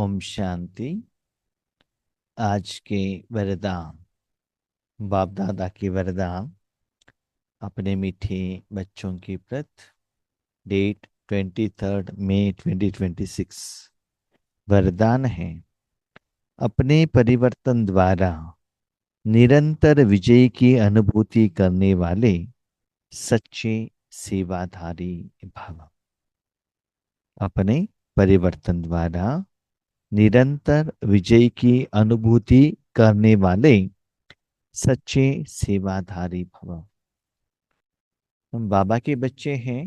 ओम शांति। आज के वरदान, बाप दादा के वरदान अपने मीठे बच्चों की प्रत, डेट 23 मई 2026। वरदान है, अपने परिवर्तन द्वारा निरंतर विजय की अनुभूति करने वाले सच्चे सेवाधारी भव। अपने परिवर्तन द्वारा निरंतर विजय की अनुभूति करने वाले सच्चे सेवाधारी भव। हम बाबा के बच्चे हैं।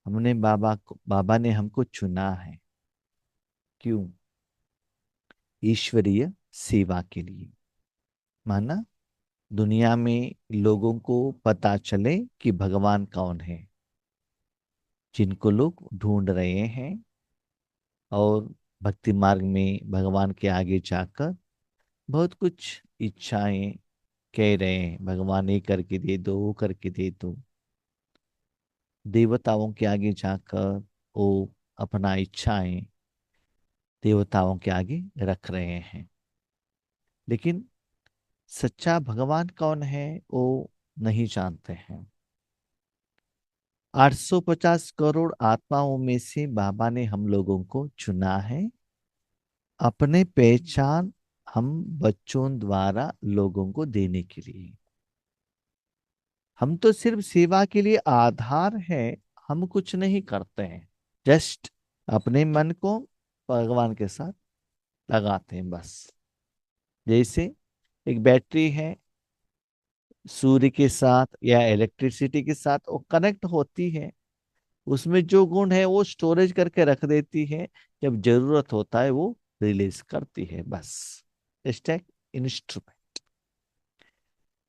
हमने बाबा ने हमको चुना है। क्यों? ईश्वरीय सेवा के लिए। माना दुनिया में लोगों को पता चले कि भगवान कौन है, जिनको लोग ढूंढ रहे हैं और भक्ति मार्ग में भगवान के आगे जाकर बहुत कुछ इच्छाएं कह रहे हैं, भगवान ये करके दे दो, वो करके दे दो। देवताओं के आगे जाकर वो अपना इच्छाएं देवताओं के आगे रख रहे हैं। लेकिन सच्चा भगवान कौन है वो नहीं जानते हैं। 850 करोड़ आत्माओं में से बाबा ने हम लोगों को चुना है। अपने पहचान हम बच्चों द्वारा लोगों को देने के लिए। हम तो सिर्फ सेवा के लिए आधार है। हम कुछ नहीं करते हैं, जस्ट अपने मन को भगवान के साथ लगाते हैं बस। जैसे एक बैटरी है, सूर्य के साथ या इलेक्ट्रिसिटी के साथ वो कनेक्ट होती है। उसमें जो गुण है वो स्टोरेज करके रख देती है, जब जरूरत होता है वो रिलीज करती है बस। जस्ट एक इंस्ट्रूमेंट।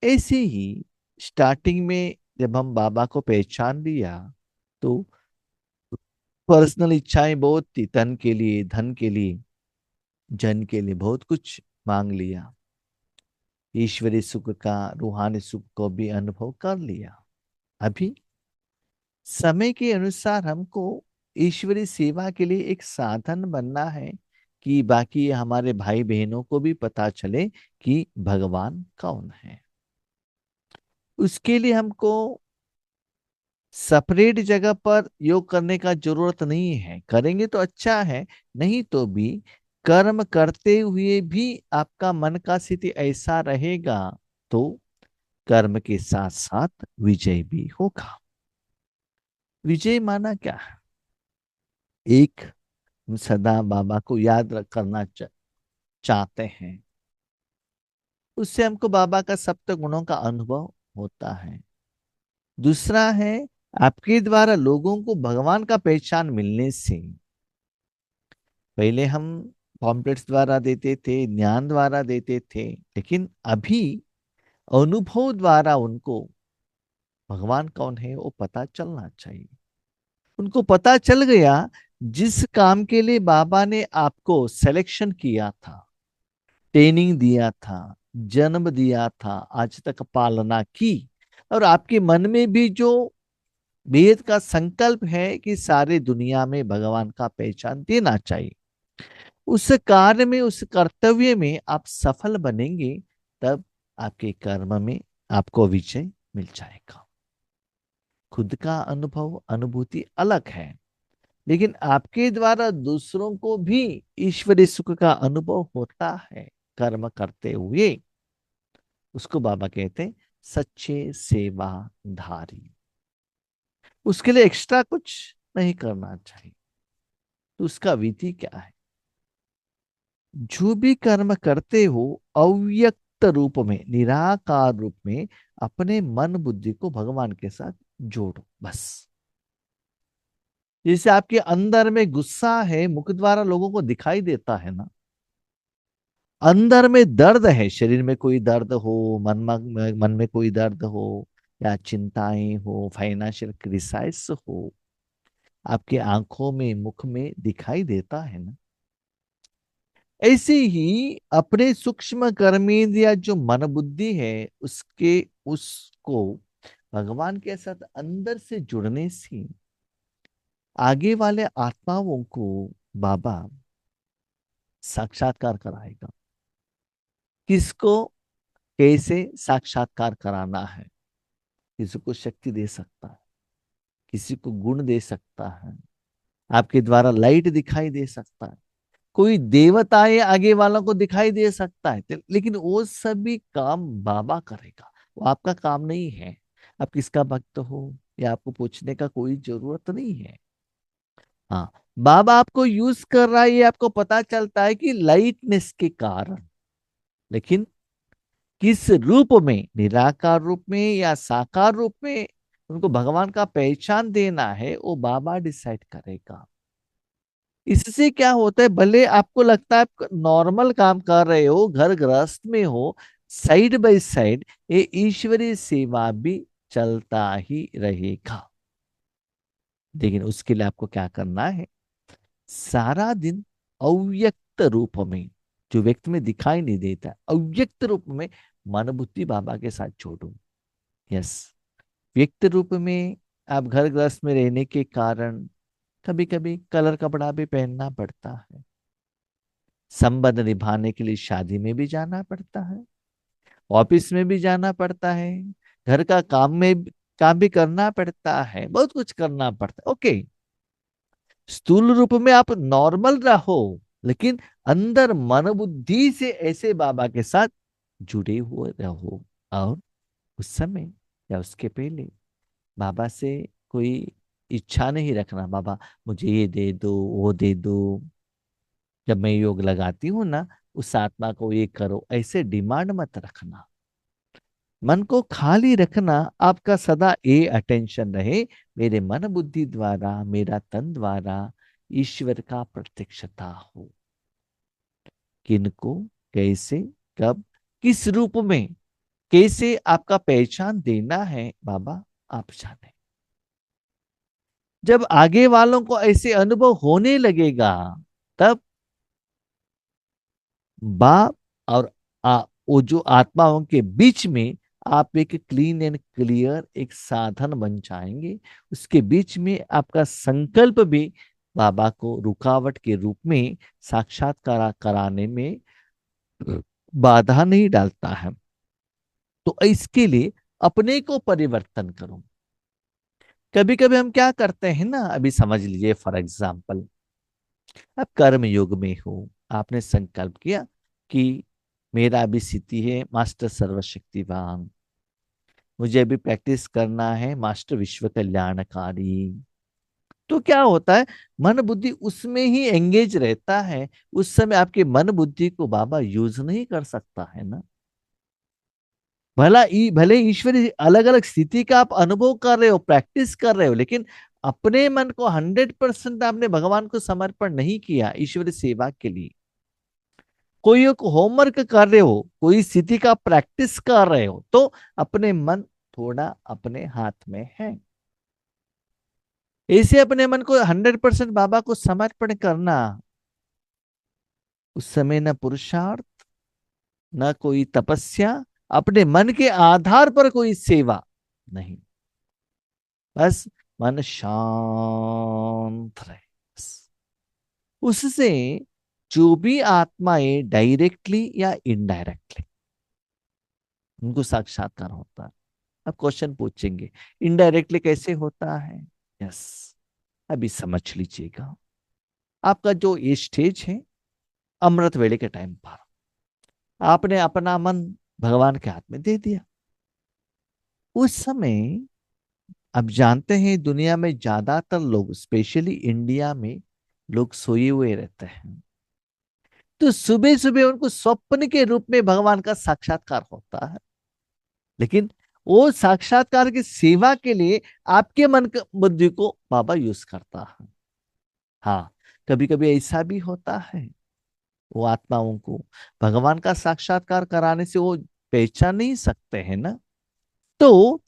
ऐसे ही स्टार्टिंग में जब हम बाबा को पहचान लिया तो पर्सनल इच्छाएं बहुत थी, तन के लिए, धन के लिए, जन के लिए बहुत कुछ मांग लिया। ईश्वरीय सुख का, रूहानी सुख को भी अनुभव कर लिया। अभी समय के अनुसार हमको ईश्वरीय सेवा के लिए एक साधन बनना है कि बाकी हमारे भाई बहनों को भी पता चले कि भगवान कौन है। उसके लिए हमको सेपरेट जगह पर योग करने का जरूरत नहीं है। करेंगे तो अच्छा है, नहीं तो भी कर्म करते हुए भी आपका मन का स्थिति ऐसा रहेगा तो कर्म के साथ साथ विजय भी होगा। विजय माना क्या है? एक, हम सदा बाबा को याद करना चाहते हैं। उससे हमको बाबा का सप्त गुणों का अनुभव होता है। दूसरा है, आपके द्वारा लोगों को भगवान का पहचान मिलने से। पहले हम पॉम्पलेट्स द्वारा देते थे, ज्ञान द्वारा देते थे, लेकिन अभी अनुभव द्वारा उनको भगवान कौन है वो पता चलना चाहिए। उनको पता चल गया, जिस काम के लिए बाबा ने आपको सिलेक्शन किया था, ट्रेनिंग दिया था, जन्म दिया था, आज तक पालना की, और आपके मन में भी जो वेद का संकल्प है कि सारे दुनिया में भगवान का पहचान देना चाहिए, उस कार्य में, उस कर्तव्य में आप सफल बनेंगे, तब आपके कर्म में आपको विजय मिल जाएगा। खुद का अनुभव, अनुभूति अलग है, लेकिन आपके द्वारा दूसरों को भी ईश्वरीय सुख का अनुभव होता है कर्म करते हुए। उसको बाबा कहते हैं सच्चे सेवाधारी। उसके लिए एक्स्ट्रा कुछ नहीं करना चाहिए। तो उसका विधि क्या है? जो भी कर्म करते हो, अव्यक्त रूप में, निराकार रूप में अपने मन बुद्धि को भगवान के साथ जोड़ो बस। जैसे आपके अंदर में गुस्सा है, मुख द्वारा लोगों को दिखाई देता है ना। अंदर में दर्द है, शरीर में कोई दर्द हो, मन में कोई दर्द हो, या चिंताएं हो, फाइनेंशियल क्रिसाइस हो, आपके आंखों में, मुख में दिखाई देता है ना। ऐसे ही अपने सूक्ष्म कर्मेंद्रिय जो मन बुद्धि है, उसको भगवान के साथ अंदर से जुड़ने से आगे वाले आत्माओं को बाबा साक्षात्कार कराएगा। किसको कैसे साक्षात्कार कराना है? किसी को शक्ति दे सकता है, किसी को गुण दे सकता है, आपके द्वारा लाइट दिखाई दे सकता है, कोई देवता या आगे वालों को दिखाई दे सकता है, लेकिन वो सभी काम बाबा करेगा। वो आपका काम नहीं है। आप किसका भक्त हो या आपको पूछने का कोई जरूरत नहीं है। हाँ, बाबा आपको यूज कर रहा है, ये आपको पता चलता है कि लाइटनेस के कारण। लेकिन किस रूप में, निराकार रूप में या साकार रूप में उनको भगवान का पहचान देना है, वो बाबा डिसाइड करेगा। इससे क्या होता है, भले आपको लगता है आप नॉर्मल काम कर रहे हो, घर गृहस्थ में हो, साइड बाय साइड ये ईश्वरीय सेवा भी चलता ही रहेगा। लेकिन उसके लिए आपको क्या करना है, सारा दिन अव्यक्त रूप में, जो व्यक्त में दिखाई नहीं देता, अव्यक्त रूप में मन बुद्धि बाबा के साथ जोड़ो। यस, व्यक्त रूप में आप घर गृहस्थ में रहने के कारण कभी कभी कलर कपड़ा भी पहनना पड़ता है, संबंध निभाने के लिए शादी में भी जाना पड़ता है, ऑफिस में भी जाना पड़ता है, घर का काम भी करना पड़ता है, बहुत कुछ करना पड़ता है। ओके, स्थूल रूप में आप नॉर्मल रहो, लेकिन अंदर मन बुद्धि से ऐसे बाबा के साथ जुड़े हुए रहो। और उस समय या उसके पहले बाबा से कोई इच्छा नहीं रखना, बाबा मुझे ये दे दो, वो दे दो। जब मैं योग लगाती हूँ ना, उस आत्मा को ये करो, ऐसे डिमांड मत रखना। मन को खाली रखना, आपका सदा ये अटेंशन रहे, मेरे मन बुद्धि द्वारा, मेरा तन द्वारा ईश्वर का प्रत्यक्षता हो। किनको, कैसे, कब, किस रूप में, कैसे आपका पहचान देना है, बाबा आप जाने। जब आगे वालों को ऐसे अनुभव होने लगेगा, तब बाप और वो जो आत्माओं के बीच में आप एक क्लीन एंड क्लियर एक साधन बन जाएंगे। उसके बीच में आपका संकल्प भी बाबा को रुकावट के रूप में साक्षात्कार कराने में बाधा नहीं डालता है। तो इसके लिए अपने को परिवर्तन करो। कभी कभी हम क्या करते हैं ना, अभी समझ लीजिए फॉर एग्जाम्पल, आप कर्म योग में हो, आपने संकल्प किया कि मेरा अभी स्थिति है मास्टर सर्वशक्तिवान, मुझे अभी प्रैक्टिस करना है मास्टर विश्व कल्याणकारी। तो क्या होता है, मन बुद्धि उसमें ही एंगेज रहता है। उस समय आपके मन बुद्धि को बाबा यूज नहीं कर सकता है ना। भले ईश्वरी अलग अलग स्थिति का आप अनुभव कर रहे हो, प्रैक्टिस कर रहे हो, लेकिन अपने मन को 100% आपने भगवान को समर्पण नहीं किया ईश्वरी सेवा के लिए। कोई एक होमवर्क कर रहे हो, कोई स्थिति का प्रैक्टिस कर रहे हो, तो अपने मन थोड़ा अपने हाथ में है। ऐसे अपने मन को 100% बाबा को समर्पण करना, उस समय न पुरुषार्थ, न कोई तपस्या, अपने मन के आधार पर कोई सेवा नहीं, बस मन शांत रहे। बस उससे जो भी आत्माएं डायरेक्टली या इनडायरेक्टली उनको साक्षात्कार होता है। अब क्वेश्चन पूछेंगे, इनडायरेक्टली कैसे होता है? यस, अभी समझ लीजिएगा। आपका जो ये स्टेज है, अमृत वेले के टाइम पर आपने अपना मन भगवान के हाथ में दे दिया। उस समय अब जानते हैं दुनिया में ज्यादातर लोग, स्पेशली इंडिया में, लोग सोए हुए रहते हैं। तो सुबह सुबह उनको स्वप्न के रूप में भगवान का साक्षात्कार होता है। लेकिन वो साक्षात्कार की सेवा के लिए आपके मन बुद्धि को बाबा यूज करता है। हाँ, कभी कभी ऐसा भी होता है, वो आत्माओं को भगवान का साक्षात्कार कराने से वो पहचान नहीं सकते हैं ना। तो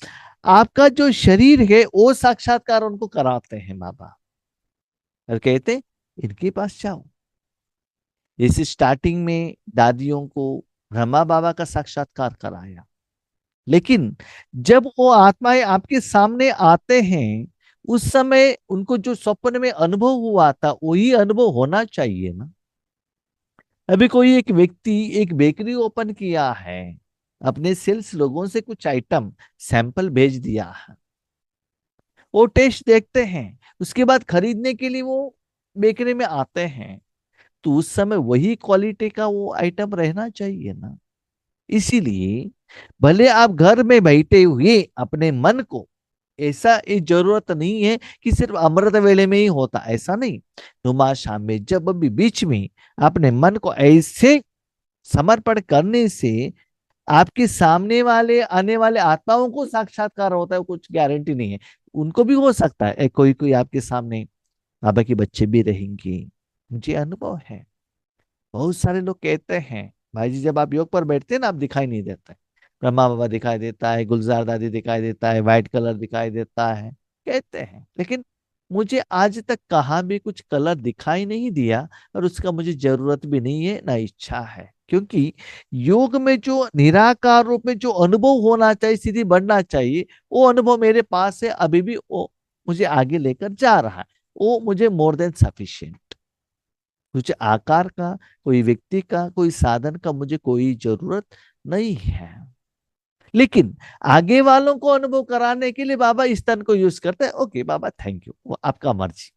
आपका जो शरीर है वो साक्षात्कार उनको कराते हैं बाबा, और कहते इनके पास जाओ। जैसे स्टार्टिंग में दादियों को ब्रह्मा बाबा का साक्षात्कार कराया, लेकिन जब वो आत्माएं आपके सामने आते हैं, उस समय उनको जो स्वप्न में अनुभव हुआ था वही अनुभव होना चाहिए ना। अभी कोई एक व्यक्ति एक बेकरी ओपन किया है, अपने सेल्स लोगों से कुछ आइटम सैंपल भेज दिया है, वो टेस्ट देखते हैं, उसके बाद खरीदने के लिए वो बेकरी में आते हैं, तो उस समय वही क्वालिटी का वो आइटम रहना चाहिए ना। इसीलिए भले आप घर में बैठे हुए अपने मन को, ऐसा ये जरूरत नहीं है कि सिर्फ अमृत वेले में ही होता, ऐसा नहीं। नुमा शाम में जब भी बीच में अपने मन को ऐसे समर्पण करने से आपके सामने वाले आने वाले आत्माओं को साक्षात्कार होता है, कुछ गारंटी नहीं है, उनको भी हो सकता है। कोई कोई आपके सामने बाबा के बच्चे भी रहेंगे, मुझे अनुभव है। बहुत सारे लोग कहते हैं भाई जी, जब आप योग पर बैठते हैं ना, आप दिखाई नहीं देते, ब्रह्मा बाबा दिखाई देता है, गुलजार दादी दिखाई देता है, व्हाइट कलर दिखाई देता है, कहते हैं। लेकिन मुझे आज तक कहाँ भी कुछ कलर दिखाई नहीं दिया, और उसका मुझे जरूरत भी नहीं है, ना इच्छा है। क्योंकि योग में जो निराकार रूप में जो अनुभव होना चाहिए, सीधी बढ़ना चाहिए, वो अनुभव मेरे पास है अभी भी, वो मुझे आगे लेकर जा रहा है, वो मुझे मोर देन सफिशिएंट। मुझे आकार का, कोई व्यक्ति का, कोई साधन का मुझे कोई जरूरत नहीं है। लेकिन आगे वालों को अनुभव कराने के लिए बाबा इस तन को यूज करते हैं। ओके बाबा, थैंक यू, वो आपका मर्जी।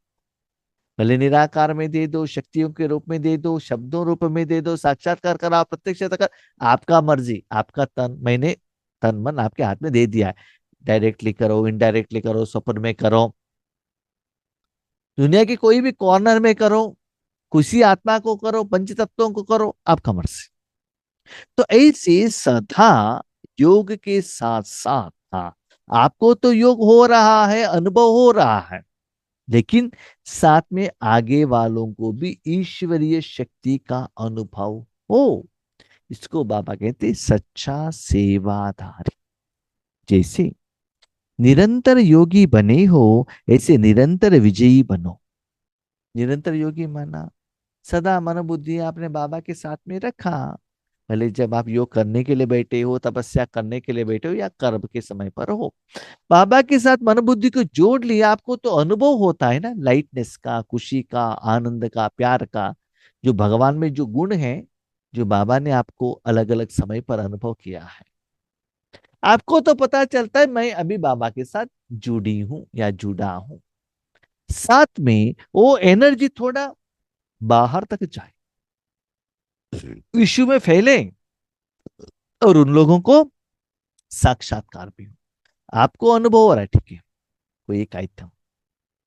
भले निराकार में दे दो, शक्तियों के रूप में दे दो, शब्दों रूप में दे दो, साक्षात्कार करा, प्रत्यक्ष कर, आपका मर्जी, आपका तन, मैंने तन मन आपके हाथ में दे दिया है। डायरेक्टली करो, इनडायरेक्टली करो, स्वप्न में करो, दुनिया के कोई भी कॉर्नर में करो, किसी आत्मा को करो, पंच तत्वों को करो, आपका मर्जी। तो ऐसे सदा योग के साथ साथ, हाँ, आपको तो योग हो रहा है, अनुभव हो रहा है, लेकिन साथ में आगे वालों को भी ईश्वरीय शक्ति का अनुभव हो। इसको बाबा कहते सच्चा सेवाधारी। जैसे निरंतर योगी बने हो, ऐसे निरंतर विजयी बनो। निरंतर योगी माना सदा मन बुद्धि आपने बाबा के साथ में रखा। भले जब आप योग करने के लिए बैठे हो, तपस्या करने के लिए बैठे हो, या कर्म के समय पर हो, बाबा के साथ मन बुद्धि को जोड़ लिया, आपको तो अनुभव होता है ना, लाइटनेस का, खुशी का, आनंद का, प्यार का, जो भगवान में जो गुण है, जो बाबा ने आपको अलग अलग समय पर अनुभव किया है, आपको तो पता चलता है मैं अभी बाबा के साथ जुड़ी हूं या जुड़ा हूं। साथ में वो एनर्जी थोड़ा बाहर तक जाए, विश्व में फैले, और उन लोगों को साक्षात्कार भी हो। आपको अनुभव हो रहा है, ठीक है, कोई एक आइटम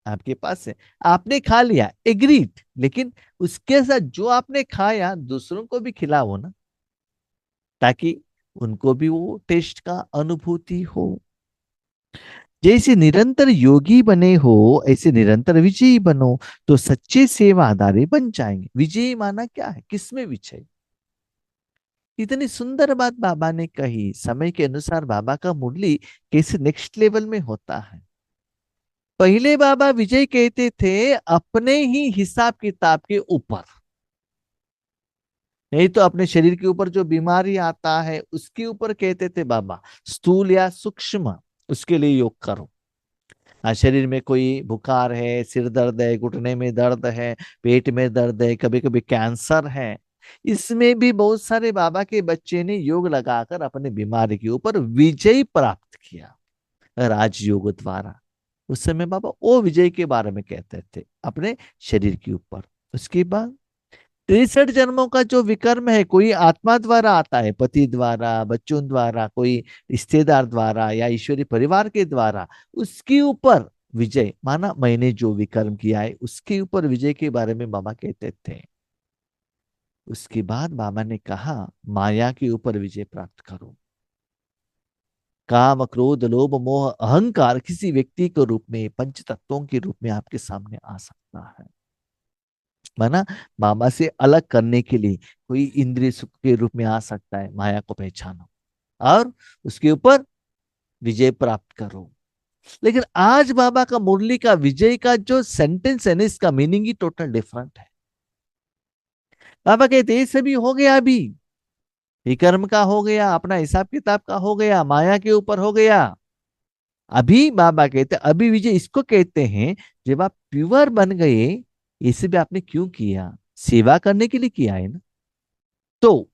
आपके पास है, आपने खा लिया, एग्रीड, लेकिन उसके साथ जो आपने खाया दूसरों को भी खिलाओ ना, ताकि उनको भी वो टेस्ट का अनुभूति हो। जैसे निरंतर योगी बने हो, ऐसे निरंतर विजयी बनो, तो सच्चे सेवादारी बन जाएंगे। विजयी माना क्या है, किसमें विजय। इतनी सुंदर बात बाबा ने कही, समय के अनुसार बाबा का मुरली कैसे नेक्स्ट लेवल में होता है। पहले बाबा विजय कहते थे अपने ही हिसाब किताब के ऊपर, नहीं तो अपने शरीर के ऊपर जो बीमारी आता है उसके ऊपर कहते थे बाबा, स्थूल या सूक्ष्म, उसके लिए योग करो। हाँ, शरीर में कोई बुखार है, सिर दर्द है, घुटने में दर्द है, पेट में दर्द है, कभी कभी कैंसर है, इसमें भी बहुत सारे बाबा के बच्चे ने योग लगाकर अपने बीमारी के ऊपर विजय प्राप्त किया, राजयोग द्वारा। उस समय बाबा वो विजय के बारे में कहते थे अपने शरीर के ऊपर। उसके बाद 63 जन्मों का जो विकर्म है, कोई आत्मा द्वारा आता है, पति द्वारा, बच्चों द्वारा, कोई रिश्तेदार द्वारा, या ईश्वरी परिवार के द्वारा, उसके ऊपर विजय माना मैंने जो विकर्म किया है उसके ऊपर विजय के बारे में बाबा कहते थे। उसके बाद बाबा ने कहा माया के ऊपर विजय प्राप्त करो। काम, क्रोध, लोभ, मोह, अहंकार किसी व्यक्ति के रूप में, पंच तत्वों के रूप में आपके सामने आ सकता है। माना मामा से अलग करने के लिए कोई इंद्रिय सुख के रूप में आ सकता है, माया को पहचानो और उसके ऊपर विजय प्राप्त करो। लेकिन आज बाबा का मुरली का विजय का जो सेंटेंस है ना, इसका मीनिंग ही टोटल डिफरेंट है। बाबा कहते ये सभी हो गया, अभी विकर्म का हो गया, अपना हिसाब किताब का हो गया, माया के ऊपर हो गया। अभी बाबा कहते अभी विजय इसको कहते हैं जब आप प्योर बन गए। ये सब भी आपने क्यों किया, सेवा करने के लिए किया है ना। तो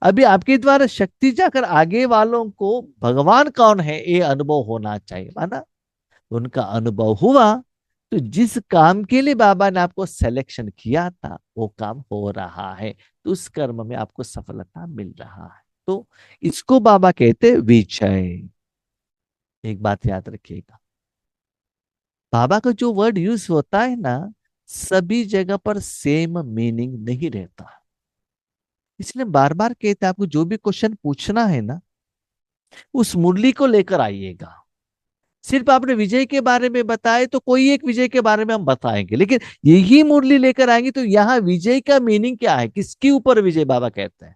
अभी आपके द्वारा शक्ति जाकर आगे वालों को भगवान कौन है ये अनुभव होना चाहिए, माना उनका अनुभव हुआ, तो जिस काम के लिए बाबा ने आपको सिलेक्शन किया था वो काम हो रहा है, तो उस कर्म में आपको सफलता मिल रहा है। तो इसको बाबा कहते हैं विजय। एक बात याद रखिएगा, बाबा का जो वर्ड यूज होता है ना, सभी जगह पर सेम मीनिंग नहीं रहता। इसलिए बार बार कहते हैं आपको जो भी क्वेश्चन पूछना है ना, उस मुरली को लेकर आइएगा। सिर्फ आपने विजय के बारे में बताए तो कोई एक विजय के बारे में हम बताएंगे, लेकिन यही मुरली लेकर आएंगे तो यहाँ विजय का मीनिंग क्या है, किसके ऊपर विजय बाबा कहते हैं।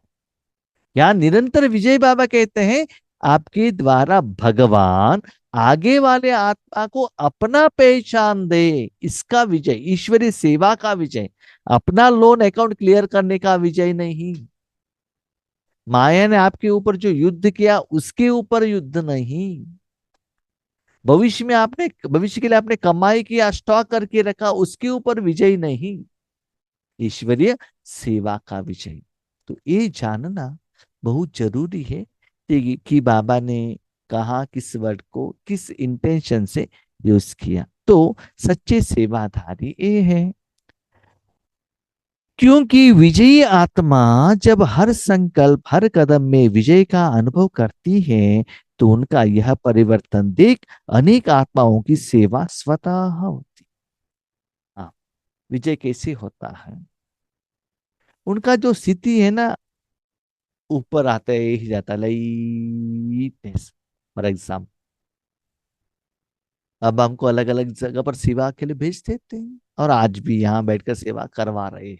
यहाँ निरंतर विजय बाबा कहते हैं आपके द्वारा भगवान आगे वाले आत्मा को अपना पहचान दे, इसका विजय, ईश्वरीय सेवा का विजय, अपना लोन अकाउंट क्लियर करने का विजय नहीं। माया ने आपके ऊपर जो युद्ध किया उसके ऊपर युद्ध नहीं। भविष्य में आपने, भविष्य के लिए आपने कमाई किया, स्टॉक करके रखा, उसके ऊपर विजय नहीं, ईश्वरीय सेवा का विजय। तो ये जानना बहुत जरूरी है कि बाबा ने कहा किस वर्ड को किस इंटेंशन से यूज किया। तो सच्चे सेवाधारी ये है, क्योंकि विजयी आत्मा जब हर संकल्प हर कदम में विजय का अनुभव करती है, तो उनका यह परिवर्तन देख अनेक आत्माओं की सेवा स्वतः होती। हाँ, विजय कैसे होता है, उनका जो स्थिति है ना, ऊपर आता है ही जाता लाइटनेस। फॉर एग्जाम्पल, अब हमको अलग अलग जगह पर सेवा के लिए भेज देते हैं और आज भी यहाँ बैठकर सेवा करवा रहे हैं।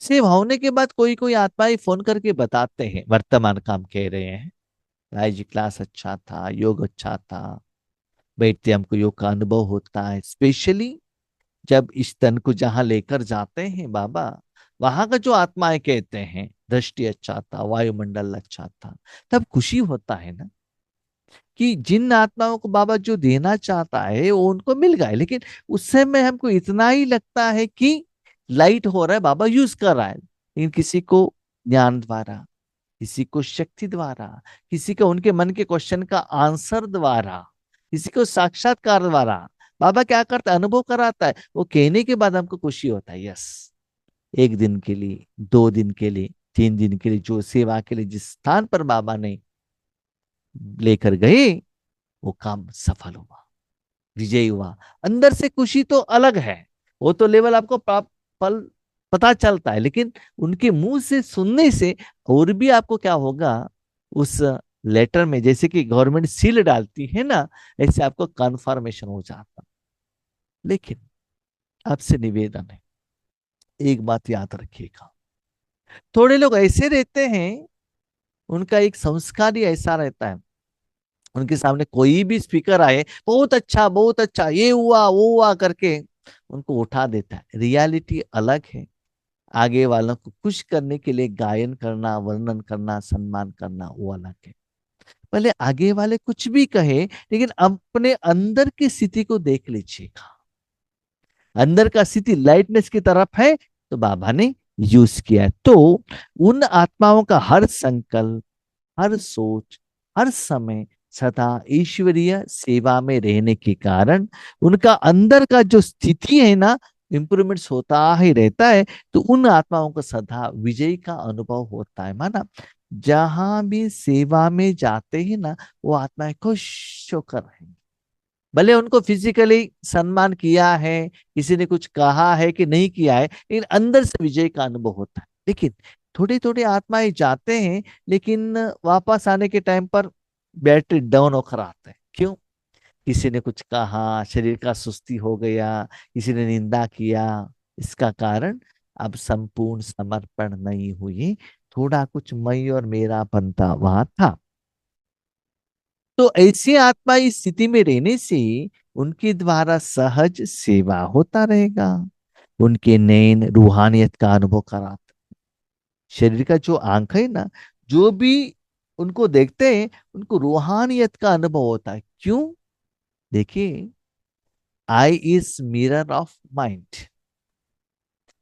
सेवा होने के बाद कोई कोई आत्माएं फोन करके बताते हैं, वर्तमान काम कह रहे हैं, भाई जी क्लास अच्छा था, योग अच्छा था, बैठते हमको योग का अनुभव होता है। स्पेशली जब इस तन को जहां लेकर जाते हैं बाबा, वहां का जो आत्माएं कहते हैं दृष्टि अच्छा था, वायुमंडल अच्छा था, तब खुशी होता है ना कि जिन आत्माओं को बाबा जो देना चाहता है वो उनको मिल गए। लेकिन उस समय हमको इतना ही लगता है कि लाइट हो रहा है, बाबा यूज कर रहा है, लेकिन किसी को ज्ञान द्वारा, किसी को शक्ति द्वारा, किसी को उनके मन के क्वेश्चन का आंसर द्वारा, किसी को साक्षात्कार द्वारा बाबा क्या करता है, अनुभव कराता है। वो कहने के बाद हमको खुशी होता है, यस, एक दिन के लिए, 2 दिन के लिए, 3 दिन के लिए जो सेवा के लिए जिस स्थान पर बाबा ने लेकर गए, वो काम सफल हुआ, विजयी हुआ। अंदर से खुशी तो अलग है, वो तो लेवल आपको फल पता चलता है, लेकिन उनके मुंह से सुनने से और भी आपको क्या होगा, उस लेटर में जैसे कि गवर्नमेंट सील डालती है ना, ऐसे आपको कन्फर्मेशन हो जाता। लेकिन आपसे निवेदन है, एक बात याद रखिएगा, थोड़े लोग ऐसे रहते हैं, उनका एक संस्कार ही ऐसा रहता है, उनके सामने कोई भी स्पीकर आए, बहुत अच्छा, ये हुआ वो हुआ करके उनको उठा देता है। रियलिटी अलग है, आगे वालों को खुश करने के लिए गायन करना, वर्णन करना, सम्मान करना, वो अलग है। पहले आगे वाले कुछ भी कहे, लेकिन अपने अंदर की स्थिति को देख लीजिएगा, अंदर का स्थिति लाइटनेस की तरफ है, तो बाबा ने यूज किया है। तो उन आत्माओं का हर संकल्प, हर सोच, हर समय सदा ईश्वरीय सेवा में रहने के कारण उनका अंदर का जो स्थिति है ना, इंप्रूवमेंट्स होता ही रहता है। तो उन आत्माओं को सदा विजय का अनुभव होता है, माना जहां भी सेवा में जाते हैं ना, वो आत्माएं खुश होकर रहेंगी। भले उनको फिजिकली सम्मान किया है, किसी ने कुछ कहा है कि नहीं किया है, लेकिन अंदर से विजय का अनुभव होता है। लेकिन थोड़े थोड़े आत्माएं जाते हैं, लेकिन वापस आने के टाइम पर बैटरी डाउन होकर आते हैं। क्यों? किसी ने कुछ कहा, शरीर का सुस्ती हो गया, किसी ने निंदा किया। इसका कारण अब संपूर्ण समर्पण नहीं हुई, थोड़ा कुछ मैं और मेरा बनता वहां था। तो ऐसी आत्मा इस स्थिति में रहने से उनके द्वारा सहज सेवा होता रहेगा, उनके नैन रूहानियत का अनुभव कराते। शरीर का जो आंख है ना, जो भी उनको देखते हैं उनको रूहानियत का अनुभव होता है। क्यों? देखिए, I is mirror of mind.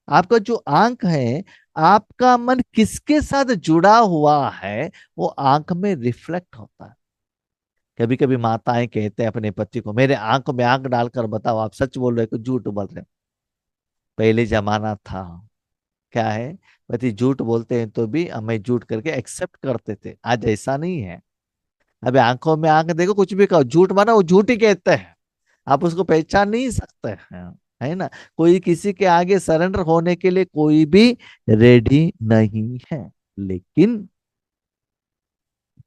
आपका जो आंख है आपका मन किसके साथ जुड़ा हुआ है वो आंख में रिफ्लेक्ट होता है। कभी कभी माताएं कहते हैं अपने पति को, मेरे आंख में आंख डालकर बताओ आप सच बोल रहे हो कि झूठ बोल रहे हो। पहले जमाना था, क्या है, पति झूठ बोलते हैं तो भी हमें झूठ करके एक्सेप्ट करते थे। आज ऐसा नहीं है। अभी आंखों में आंख देखो, कुछ भी कहो, झूठ माना वो झूठ ही कहते हैं। आप उसको पहचान नहीं सकते हैं, है ना। कोई किसी के आगे सरेंडर होने के लिए कोई भी रेडी नहीं है। लेकिन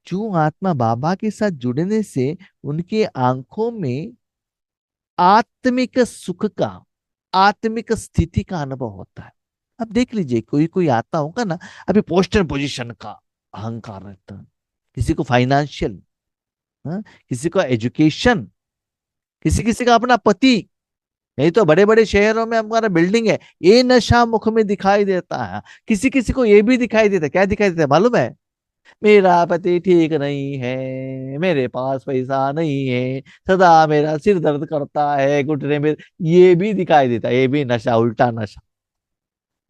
जो आत्मा बाबा के साथ जुड़ने से उनकी आंखों में आत्मिक सुख का, आत्मिक स्थिति का अनुभव होता है। अब देख लीजिए, कोई कोई आता होगा ना, अभी पोस्टर पोजीशन का अहंकार रहता है, किसी को फाइनेंशियल, किसी को एजुकेशन, किसी किसी का अपना पति। नहीं तो बड़े बड़े शहरों में हमारा बिल्डिंग है, ये नशा मुख में दिखाई देता है। किसी किसी को ये भी दिखाई देता है, क्या दिखाई देता है मालूम है? मेरा पति ठीक नहीं है, मेरे पास पैसा नहीं है, सदा मेरा सिर दर्द करता है घुटने में। ये भी दिखाई देता है, ये भी नशा, उल्टा नशा।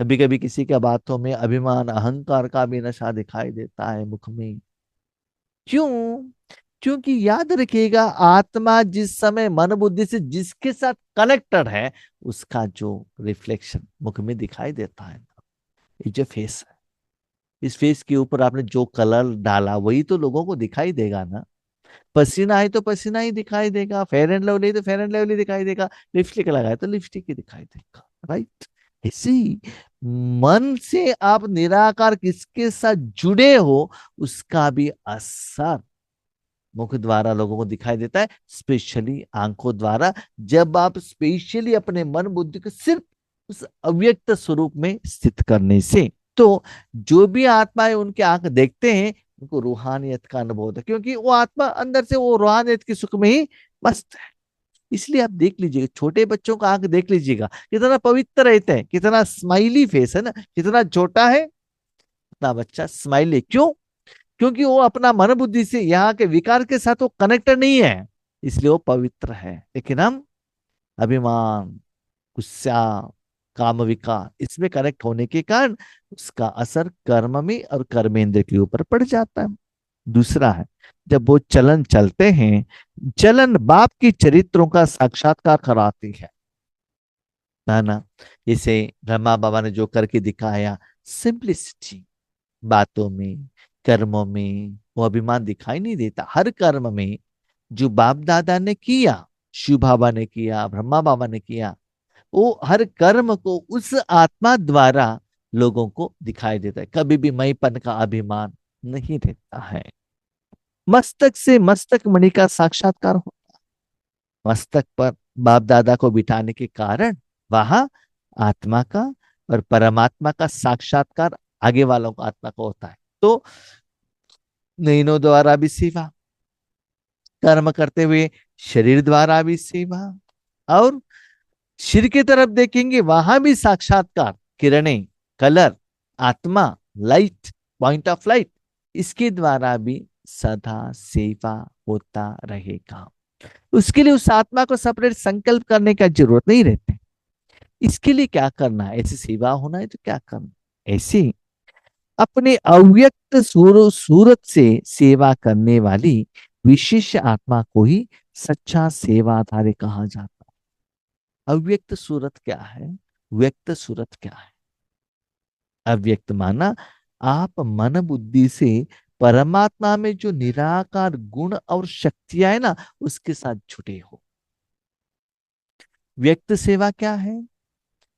कभी कभी किसी के बातों में अभिमान अहंकार का भी नशा दिखाई देता है मुख में। क्यों? क्योंकि याद रखिएगा, आत्मा जिस समय मन बुद्धि से जिसके साथ कनेक्टेड है, उसका जो रिफ्लेक्शन मुख में दिखाई देता है। ये जो फेस है, इस फेस के ऊपर आपने जो कलर डाला वही तो लोगों को दिखाई देगा ना। पसीना है तो पसीना ही दिखाई देगा, फेयर एंड लवली तो फेयर एंड लवली दिखाई देगा, लिपस्टिक लगाए तो लिपस्टिक ही दिखाई देगा, राइट। इसी मन से आप निराकार किसके साथ जुड़े हो, उसका भी असर मुख द्वारा लोगों को दिखाई देता है, स्पेशली आंखों द्वारा। जब आप स्पेशली अपने मन बुद्धि को सिर्फ उस अव्यक्त स्वरूप में स्थित करने से, तो जो भी आत्माएं उनके आंख देखते हैं उनको रूहानियत का अनुभव होता है, क्योंकि वो आत्मा अंदर से वो रूहानियत के सुख में ही मस्त है। इसलिए आप देख लीजिएगा, छोटे बच्चों का आंख देख लीजिएगा, कितना पवित्र रहते हैं, कितना स्माइली फेस है ना, कितना छोटा है इतना बच्चा स्माइली। क्यों? क्योंकि वो अपना मन बुद्धि से यहाँ के विकार के साथ वो कनेक्टेड नहीं है, इसलिए वो पवित्र है। लेकिन हम अभिमान, गुस्सा, काम विकार, इसमें कनेक्ट होने के कारण उसका असर कर्म में और कर्मेंद्र के ऊपर पड़ जाता है। दूसरा है, जब वो चलन चलते हैं, चलन बाप की चरित्रों का साक्षात्कार कराती है ना। इसे ब्रह्मा बाबा ने जो करके दिखाया, सिंपलिसिटी, बातों में, कर्मों में वो अभिमान दिखाई नहीं देता। हर कर्म में जो बाप दादा ने किया, शिव बाबा ने किया, ब्रह्मा बाबा ने किया, वो हर कर्म को उस आत्मा द्वारा लोगों को दिखाई देता है। कभी भी मैंपन का अभिमान नहीं रहता है। मस्तक से मस्तक मणि का साक्षात्कार हो, मस्तक पर बाप दादा को बिठाने के कारण वहां आत्मा का और परमात्मा का साक्षात्कार आगे वालों को आत्मा को होता है। तो नैनों द्वारा भी सेवा, कर्म करते हुए शरीर द्वारा भी सेवा, और सिर की तरफ देखेंगे वहां भी साक्षात्कार, किरणें, कलर, आत्मा, लाइट, पॉइंट ऑफ लाइट, इसके द्वारा भी सदा सेवा होता रहेगा। उसके लिए उस आत्मा को सेपरेट संकल्प करने का जरूरत नहीं रहती। इसके लिए क्या करना है, ऐसी सेवा होना है तो क्या करना है? ऐसी अपने अव्यक्त सूरत से सेवा करने वाली विशेष आत्मा को ही सच्चा सेवाधारी कहा जाता है। अव्यक्त सूरत क्या है, व्यक्त सूरत क्या है? अव्यक्त माना आप मन बुद्धि से परमात्मा में जो निराकार गुण और शक्तियां है ना, उसके साथ जुटे हो। व्यक्त सेवा क्या है?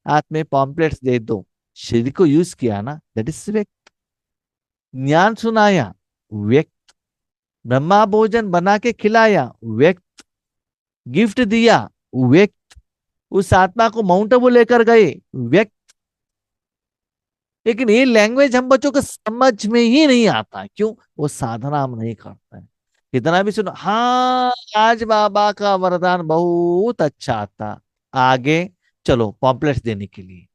हाथ में पॉम्पलेट्स दे दो, शरीर को यूज किया ना, दैट इज व्यक्त। ज्ञान सुनाया, व्यक्त। ब्रह्मा भोजन बना के खिलाया, व्यक्त। गिफ्ट दिया, व्यक्त। उस आत्मा को माउंट आबू लेकर गए, व्यक्त। लेकिन ये लैंग्वेज हम बच्चों को समझ में ही नहीं आता। क्यों? वो साधना हम नहीं करते हैं। कितना भी सुनो, हाँ आज बाबा का वरदान बहुत अच्छा था, आगे चलो पॉम्पलेट्स देने के लिए,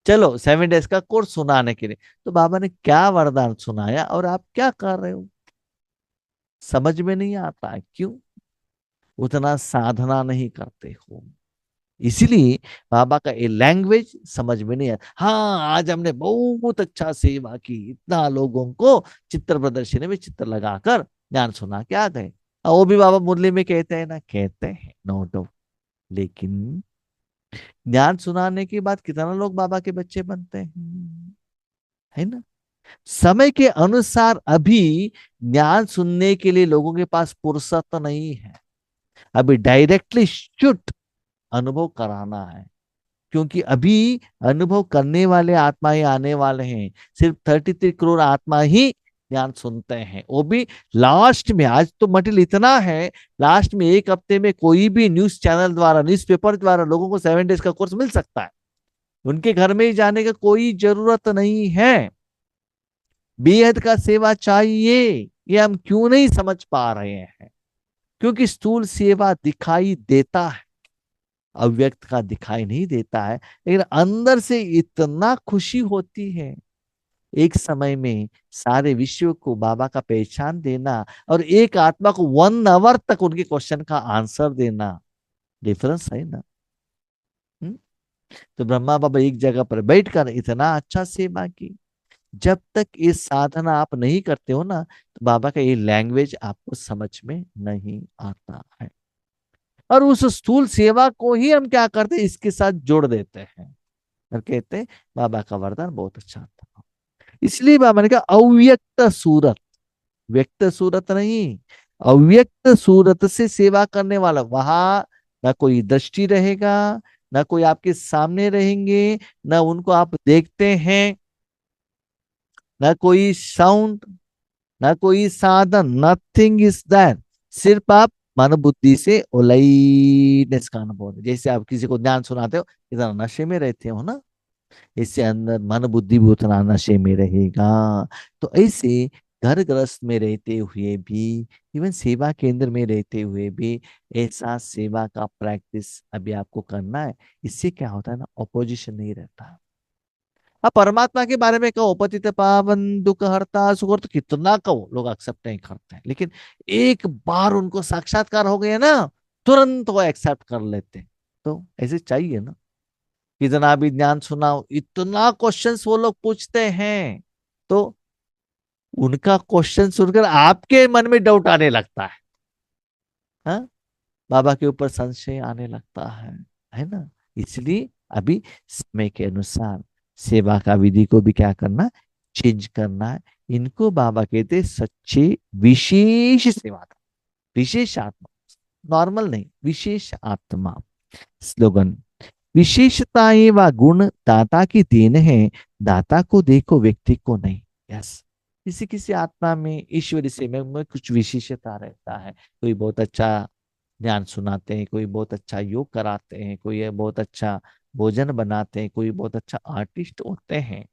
चलो 7 डेज का कोर्स सुनाने के लिए। तो बाबा ने क्या वरदान सुनाया और आप क्या कर रहे हो, समझ में नहीं आता है। क्यों? उतना साधना नहीं करते हो। इसीलिए बाबा का ये लैंग्वेज समझ में नहीं आया। हाँ, आज हमने बहुत अच्छा सेवा की, इतना लोगों को चित्र प्रदर्शनी में चित्र लगाकर ज्ञान सुना के आ गए। और वो भी बाबा मुरली में कहते हैं ना, कहते हैं, नो डाउट। लेकिन ज्ञान सुनाने के बाद कितना लोग बाबा के बच्चे बनते हैं, है ना। समय के अनुसार अभी ज्ञान सुनने के लिए लोगों के पास फुर्सत तो नहीं है। अभी डायरेक्टली शुद्ध अनुभव कराना है, क्योंकि अभी अनुभव करने वाले आत्मा ही आने वाले हैं। सिर्फ 33 करोड़ आत्मा ही ज्ञान सुनते हैं, वो भी लास्ट में। आज तो मटेरियल इतना है, लास्ट में एक हफ्ते में कोई भी न्यूज चैनल द्वारा, न्यूज़पेपर द्वारा लोगों को 7 डेज का कोर्स मिल सकता है। उनके घर में ही जाने का कोई जरूरत नहीं है। बेहद का सेवा चाहिए, ये हम क्यों नहीं समझ पा रहे हैं? क्योंकि स्थूल सेवा दिखाई देता है, अव्यक्त का दिखाई नहीं देता है। लेकिन अंदर से इतना खुशी होती है। एक समय में सारे विश्व को बाबा का पहचान देना और एक आत्मा को 1 आवर तक उनके क्वेश्चन का आंसर देना, डिफरेंस है ना। हुँ? तो ब्रह्मा बाबा एक जगह पर बैठकर इतना अच्छा सेवा की। जब तक ये साधना आप नहीं करते हो ना, तो बाबा का ये लैंग्वेज आपको समझ में नहीं आता है। और उस स्थूल सेवा को ही हम क्या करते हैं, इसके साथ जोड़ देते हैं और कहते हैं बाबा का वरदान बहुत अच्छा था। इसलिए बाबा ने कहा अव्यक्त सूरत, व्यक्त सूरत नहीं, अव्यक्त सूरत से सेवा करने वाला, वहां ना कोई दृष्टि रहेगा, ना कोई आपके सामने रहेंगे, ना उनको आप देखते हैं, ना कोई साउंड, ना कोई साधन, नथिंग इज दैट। सिर्फ आप मन बुद्धि से ओलाइनेस का अनुभव है। जैसे आप किसी को ज्ञान सुनाते हो, इतना नशे में रहते हो ना, इससे अंदर मन बुद्धि भी उतना नशे में रहेगा। तो ऐसे घर गृहस्थ में रहते हुए भी, इवन सेवा केंद्र में रहते हुए भी ऐसा सेवा का प्रैक्टिस अभी आपको करना है। इससे क्या होता है ना, ऑपोजिशन नहीं रहता। अब परमात्मा के बारे में कहो पतित पावन दुख हरता सुख हरता, कितना कहो लोग एक्सेप्ट नहीं करते हैं। लेकिन एक बार उनको साक्षात्कार हो गया ना, तुरंत वो एक्सेप्ट कर लेते हैं। तो ऐसे चाहिए ना, कितना भी ज्ञान सुनाओ, इतना क्वेश्चंस वो लोग पूछते हैं, तो उनका क्वेश्चन सुनकर आपके मन में डाउट आने लगता है। हाँ, बाबा के ऊपर संशय आने लगता है ना। इसलिए अभी समय के अनुसार सेवा का विधि को भी क्या करना, चेंज करना है। इनको बाबा कहते हैं सच्चे विशेष सेवा, विशेष आत्मा, नॉर्मल नहीं, विशेष आत्मा। स्लोगन, विशेषताएं व गुण दाता की देन है, दाता को देखो व्यक्ति को नहीं। यस, किसी किसी आत्मा में ईश्वरी से में कुछ विशेषता रहता है। कोई बहुत अच्छा ज्ञान सुनाते हैं, कोई बहुत अच्छा योग कराते हैं, कोई बहुत अच्छा भोजन बनाते हैं, कोई बहुत अच्छा आर्टिस्ट होते हैं।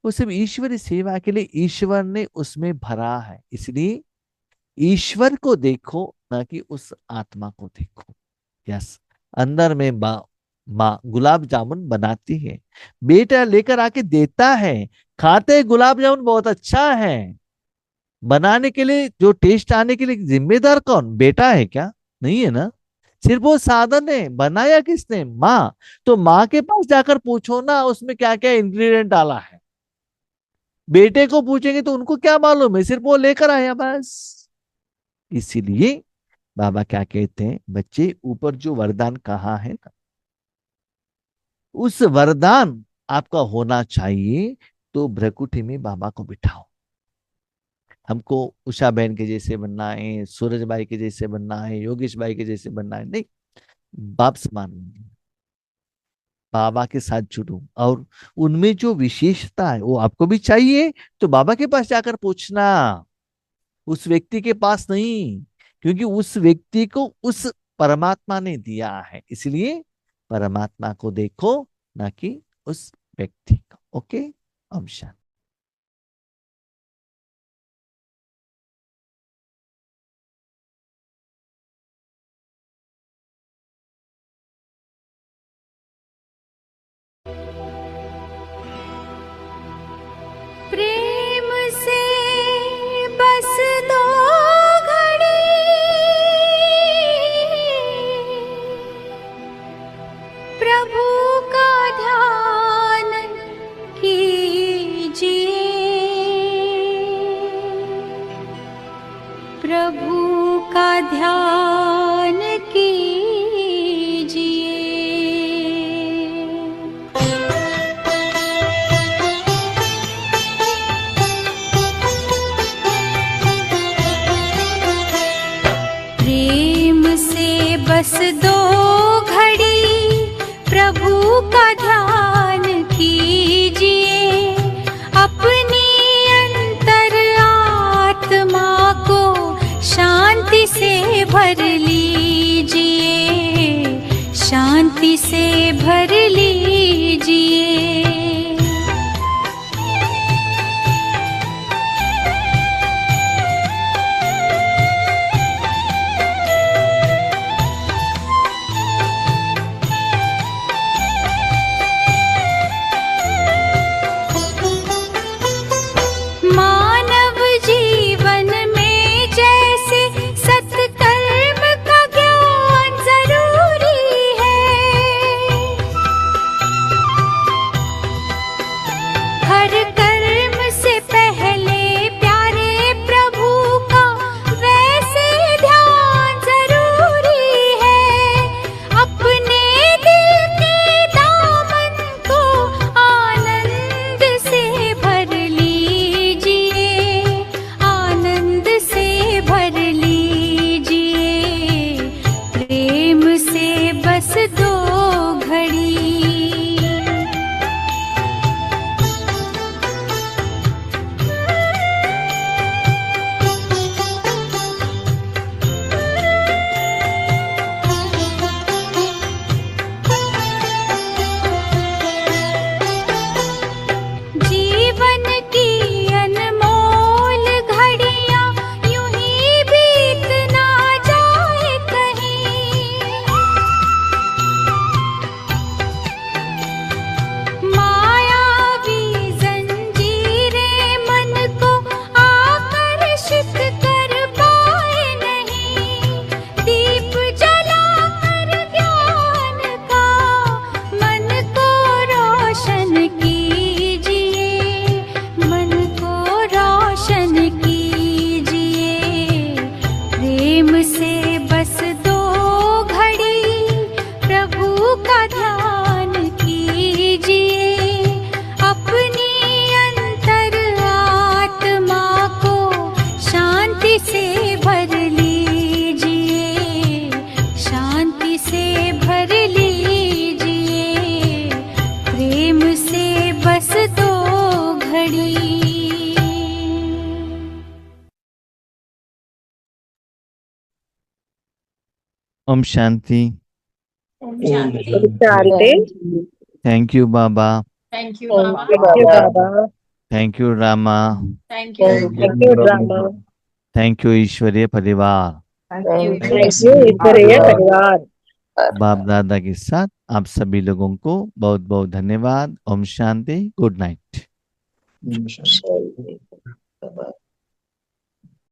वो सब ईश्वरी सेवा के लिए ईश्वर ने उसमें भरा है। इसलिए ईश्वर को देखो, ना कि उस आत्मा को देखो। यस, अंदर में माँ गुलाब जामुन बनाती है, बेटा लेकर आके देता है, खाते गुलाब जामुन बहुत अच्छा है। बनाने के लिए, जो टेस्ट आने के लिए जिम्मेदार कौन, बेटा है क्या? नहीं है ना। सिर्फ वो साधन है, बनाया किसने, माँ। तो माँ के पास जाकर पूछो ना उसमें क्या क्या इंग्रेडिएंट डाला है। बेटे को पूछेंगे तो उनको क्या मालूम है, सिर्फ वो लेकर आया बस। इसीलिए बाबा क्या कहते हैं, बच्चे ऊपर जो वरदान कहा है ना, उस वरदान आपका होना चाहिए। तो भ्रकुटी में बाबा को बिठाओ। हमको उषा बहन के जैसे बनना है, सूरज भाई के जैसे बनना है, योगेश भाई के जैसे बनना है, नहीं। बाप समान बनना है। बाबा के साथ जुड़ो, और उनमें जो विशेषता है वो आपको भी चाहिए। तो बाबा के पास जाकर पूछना, उस व्यक्ति के पास नहीं। क्योंकि उस व्यक्ति को उस परमात्मा ने दिया है, इसलिए परमात्मा को देखो, ना कि उस व्यक्ति को। ओके, अब शांति। प्रेम से बस दो घड़ी ध्यान कीजिए। प्रेम से बस 2 घड़ी प्रभु का ध्यान कीजिए। अपनी अंतर आत्मा को शांति से भर लीजिए, शांति से भर लीजिए। मानव जीवन में जैसे सत्कर्म का ज्ञान जरूरी है, हर कर्म से पहले प्यारे प्रभु का वैसे ध्यान जरूरी है। अपने दिल के दामन को आनंद से भर लीजिए, आनंद से भर लीजिए। प्रेम से बस 2 घड़ी। जीवन की अनमोल घड़ियां यूं ही बीत ना जाए कहीं। मायावी जंजीरें मन को आकर्षित कर पाए नहीं। दीप जलाकर ज्ञान का मन को रोशन कीजिए, मन को रोशन कीजिए। प्रेम से बस 2 घड़ी प्रभु का ध्यान कीजिए। अपनी अंतर आत्मा को शांति से भर लीजिए, शांति से भर लीजिए। प्रेम से बस 2 घड़ी। Om Shanti. Shanti. Thank you Baba, Thank you, Thank Baba. you, Baba. Thank you Rama, Thank you. Thank you, Rama. Thank you ईश्वरीय परिवार। Thank you, ईश्वरीय परिवार। बाप दादा के साथ आप सभी लोगों को बहुत बहुत धन्यवाद। ओम शांति। Good night. शांति।